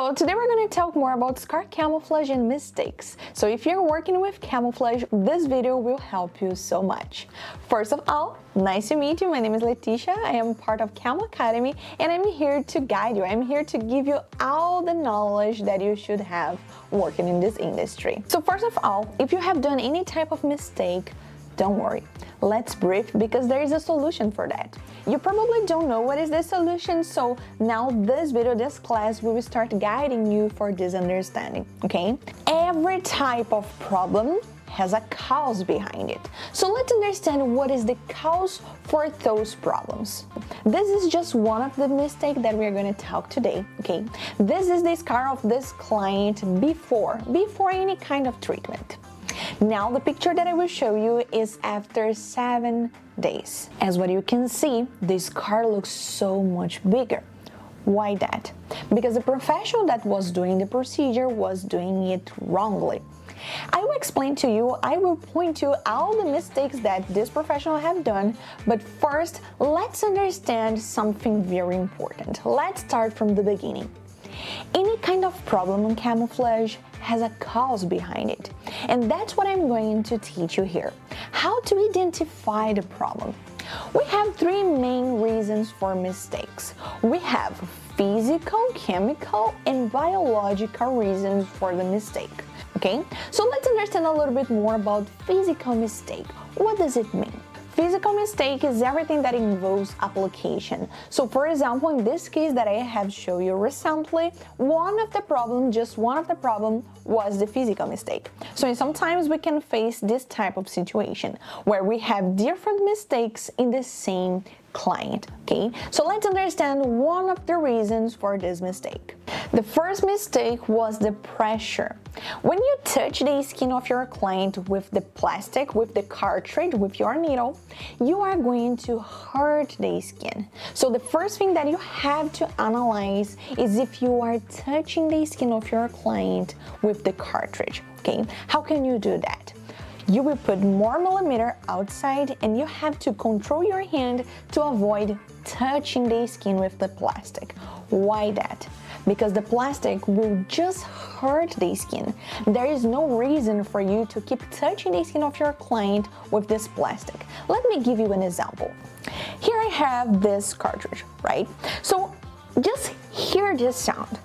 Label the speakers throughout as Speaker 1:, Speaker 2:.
Speaker 1: So today we're going to talk more about scar camouflage and mistakes. So if you're working with camouflage, this video will help you so much. First of all, nice to meet you. My name is Leticia. I am part of Camo Academy and I'm here to guide you. I'm here to give you all the knowledge that you should have working in this industry. So first of all, if you have done any type of mistake, don't worry. Let's brief because there is a solution for that. You probably don't know what is the solution, so now this video, this class, we will start guiding you for this understanding, okay? Every type of problem has a cause behind it. So let's understand what is the cause for those problems. This is just one of the mistakes that we're going to talk today, okay? This is the scar of this client before any kind of treatment. Now the picture that I will show you is after 7 days. As what you can see, the scar looks so much bigger. Why that? Because the professional that was doing the procedure was doing it wrongly. I will explain to you, I will point to all the mistakes that this professional have done, but first let's understand something very important. Let's start from the beginning. Any kind of problem in camouflage has a cause behind it, and that's what I'm going to teach you here. How to identify the problem. We have 3 main reasons for mistakes. We have physical, chemical, and biological reasons for the mistake. Okay, so let's understand a little bit more about physical mistake. What does it mean? Physical mistake is everything that involves application. So for example, in this case that I have shown you recently, one of the problems was the physical mistake. So sometimes we can face this type of situation where we have different mistakes in the same client, okay? So let's understand one of the reasons for this mistake. The first mistake was the pressure. When you touch the skin of your client with the plastic, with the cartridge, with your needle, you are going to hurt the skin. So the first thing that you have to analyze is if you are touching the skin of your client with the cartridge, okay? How can you do that? You will put more millimeter outside and you have to control your hand to avoid touching the skin with the plastic. Why that? Because the plastic will just hurt the skin. There is no reason for you to keep touching the skin of your client with this plastic. Let me give you an example. Here I have this cartridge, right? So just hear this sound.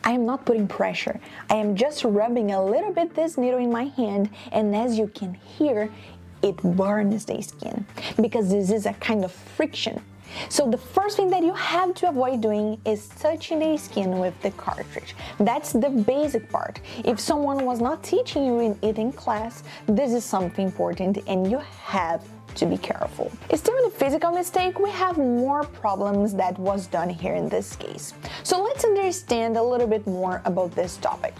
Speaker 1: I am not putting pressure. I am just rubbing a little bit this needle in my hand, and as you can hear, it burns the skin because this is a kind of friction. So the first thing that you have to avoid doing is touching the skin with the cartridge. That's the basic part. If someone was not teaching you it in class, this is something important and you have to be careful. Still in the physical mistake, we have more problems that was done here in this case. So let's understand a little bit more about this topic.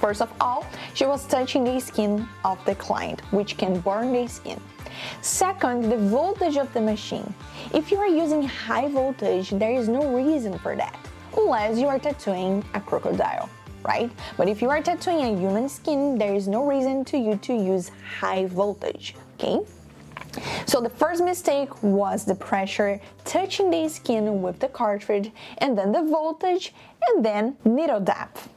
Speaker 1: First of all, she was touching the skin of the client, which can burn the skin. Second, the voltage of the machine. If you are using high voltage, there is no reason for that, unless you are tattooing a crocodile, right? But if you are tattooing a human skin, there is no reason to you to use high voltage, okay? So the first mistake was the pressure, touching the skin with the cartridge, and then the voltage, and then needle depth.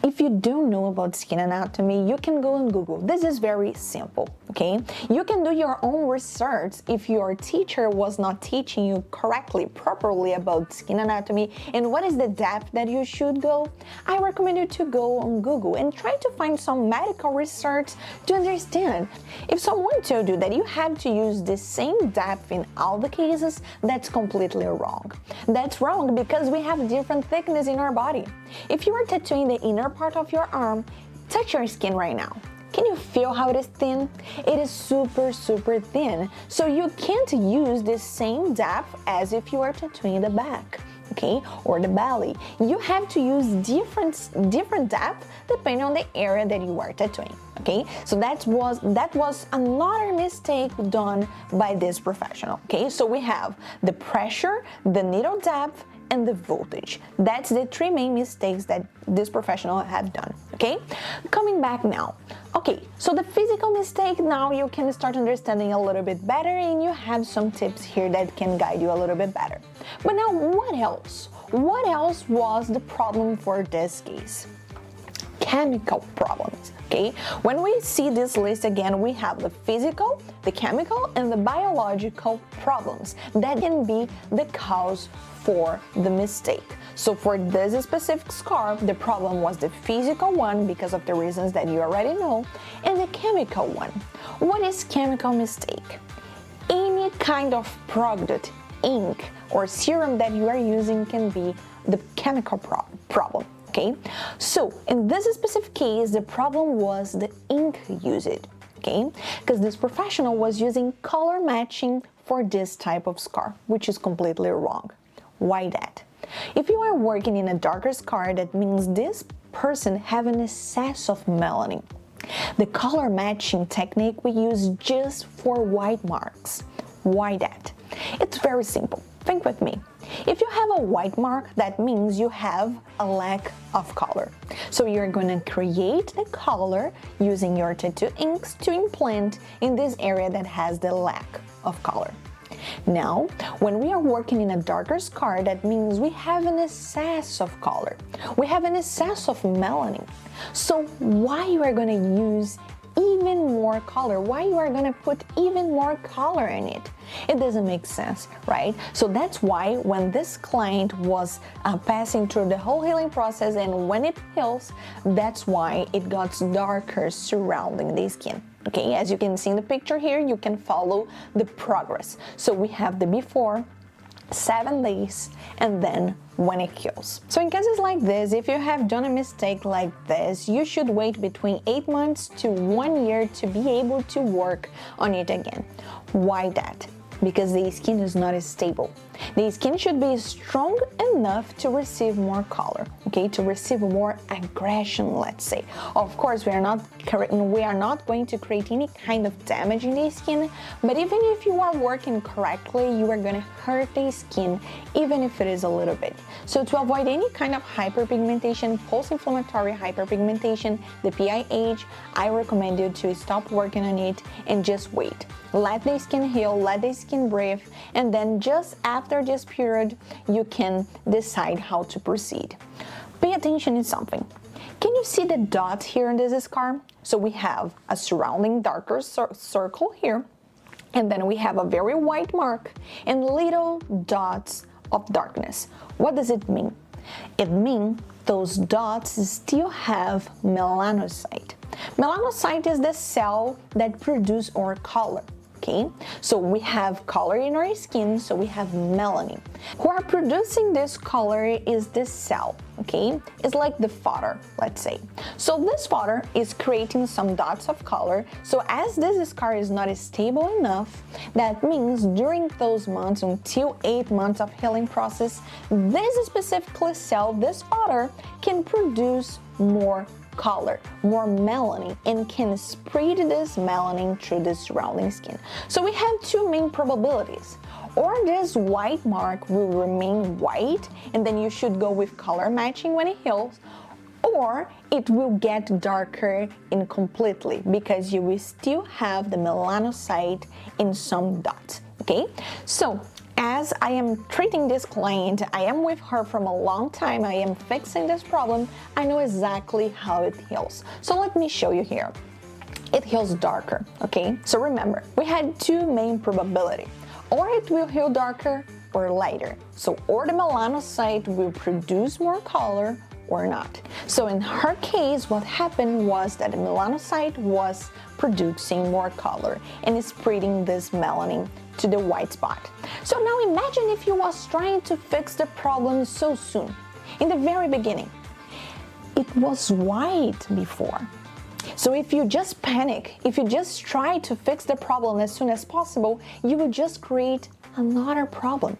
Speaker 1: If you don't know about skin anatomy, you can go on Google. This is very simple, okay? You can do your own research if your teacher was not teaching you correctly, properly about skin anatomy and what is the depth that you should go. I recommend you to go on Google and try to find some medical research to understand. If someone told you that you have to use the same depth in all the cases, that's completely wrong. That's wrong because we have different thickness in our body. If you are tattooing the inner part of your arm, touch your skin right now. Can you feel how it is thin? It is super thin. So you can't use the same depth as if you are tattooing the back, okay, or the belly. You have to use different depth depending on the area that you are tattooing, okay? So that was another mistake done by this professional, okay? So we have the pressure, the needle depth, and the voltage. That's the 3 main mistakes that this professional have done, okay? Coming back now. Okay, so the physical mistake, now you can start understanding a little bit better and you have some tips here that can guide you a little bit better. But now what else? what else was the problem for this case? Chemical problems, okay? When we see this list again, we have the physical, the chemical, and the biological problems that can be the cause for the mistake. So for this specific scarf, the problem was the physical one because of the reasons that you already know, and the chemical one. What is chemical mistake? Any kind of product, ink, or serum that you are using can be the chemical problem. Okay, so in this specific case, the problem was the ink used, okay, because this professional was using color matching for this type of scar, which is completely wrong. Why that? If you are working in a darker scar, that means this person have an excess of melanin. The color matching technique we use just for white marks. Why that? It's very simple. Think with me. If you have a white mark, that means you have a lack of color. So you're going to create a color using your tattoo inks to implant in this area that has the lack of color. Now, when we are working in a darker scar, that means we have an excess of color. We have an excess of melanin. So why you are going to use even more color? Why you are going to put even more color in it? It doesn't make sense, right? So that's why when this client was passing through the whole healing process, and when it heals, that's why it got darker surrounding the skin. Okay, as you can see in the picture here, you can follow the progress. So we have the before, 7 days, and then when it heals. So in cases like this, if you have done a mistake like this, you should wait between 8 months to 1 year to be able to work on it again. Why that? Because the skin is not as stable. The skin should be strong enough to receive more color, okay, to receive more aggression, let's say. Of course, we are not going to create any kind of damage in the skin, but even if you are working correctly, you are going to hurt the skin, even if it is a little bit. So to avoid any kind of hyperpigmentation, post-inflammatory hyperpigmentation, the PIH, I recommend you to stop working on it and just wait. Let the skin heal, let the skin breathe, and then just after this period, you can decide how to proceed. Pay attention in something. Can you see the dots here in this scar? So we have a surrounding darker circle here, and then we have a very white mark and little dots of darkness. What does it mean? It means those dots still have melanocyte. Melanocyte is the cell that produces our color. Okay, so we have color in our skin, so we have melanin. Who are producing this color is this cell, okay? It's like the fodder, let's say. So this fodder is creating some dots of color. So as this scar is not stable enough, that means during those months, until 8 months of healing process, this specific cell, this fodder, can produce more color, more melanin, and can spread this melanin through the surrounding skin. So we have two main probabilities. Or this white mark will remain white, and then you should go with color matching when it heals, or it will get darker incompletely because you will still have the melanocyte in some dots, okay? So as I am treating this client, I am with her from a long time, I am fixing this problem, I know exactly how it heals. So let me show you here. It heals darker, okay? So remember, we had two main probabilities. Or it will heal darker or lighter. So or the melanocyte will produce more color or not. So in her case, what happened was that the melanocyte was producing more color and spreading this melanin to the white spot. So now imagine if you was trying to fix the problem so soon. In the very beginning, it was white before. So if you just panic, if you just try to fix the problem as soon as possible, you will just create another problem.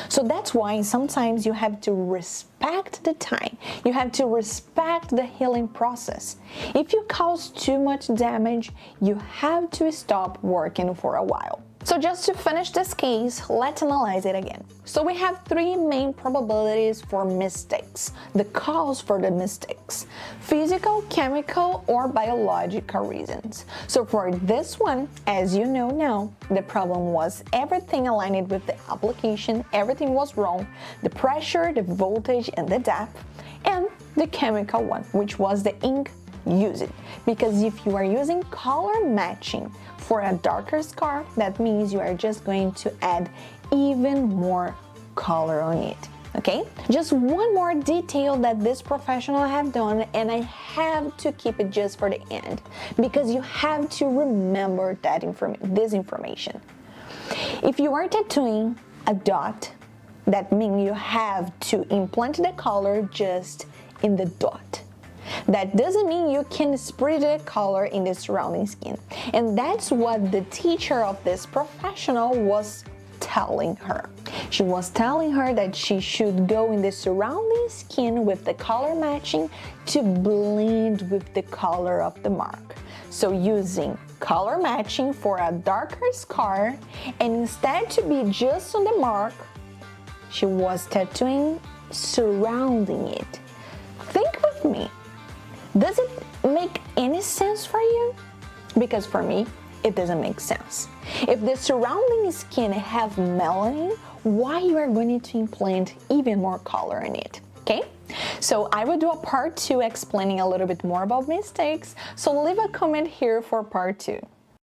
Speaker 1: So that's why sometimes you have to respect the time. You have to respect the healing process. If you cause too much damage, you have to stop working for a while. So just to finish this case, let's analyze it again. So we have three main probabilities for mistakes, the cause for the mistakes: physical, chemical, or biological reasons. So for this one, as you know now, the problem was everything aligned with the application, everything was wrong, the pressure, the voltage, and the depth, and the chemical one, which was the ink used. Because if you are using color matching for a darker scar, that means you are just going to add even more color on it. Okay, just one more detail that this professional have done, and I have to keep it just for the end because you have to remember that this information. If you are tattooing a dot, that means you have to implant the color just in the dot. That doesn't mean you can spread the color in the surrounding skin. And that's what the teacher of this professional was telling her. She was telling her that she should go in the surrounding skin with the color matching to blend with the color of the mark. So using color matching for a darker scar, and instead to be just on the mark, she was tattooing surrounding it. Think with me. Does it make any sense for you? Because for me, it doesn't make sense. If the surrounding skin have melanin, why you are going to implant even more color in it? Okay? So I will do a part 2 explaining a little bit more about mistakes. So leave a comment here for part 2.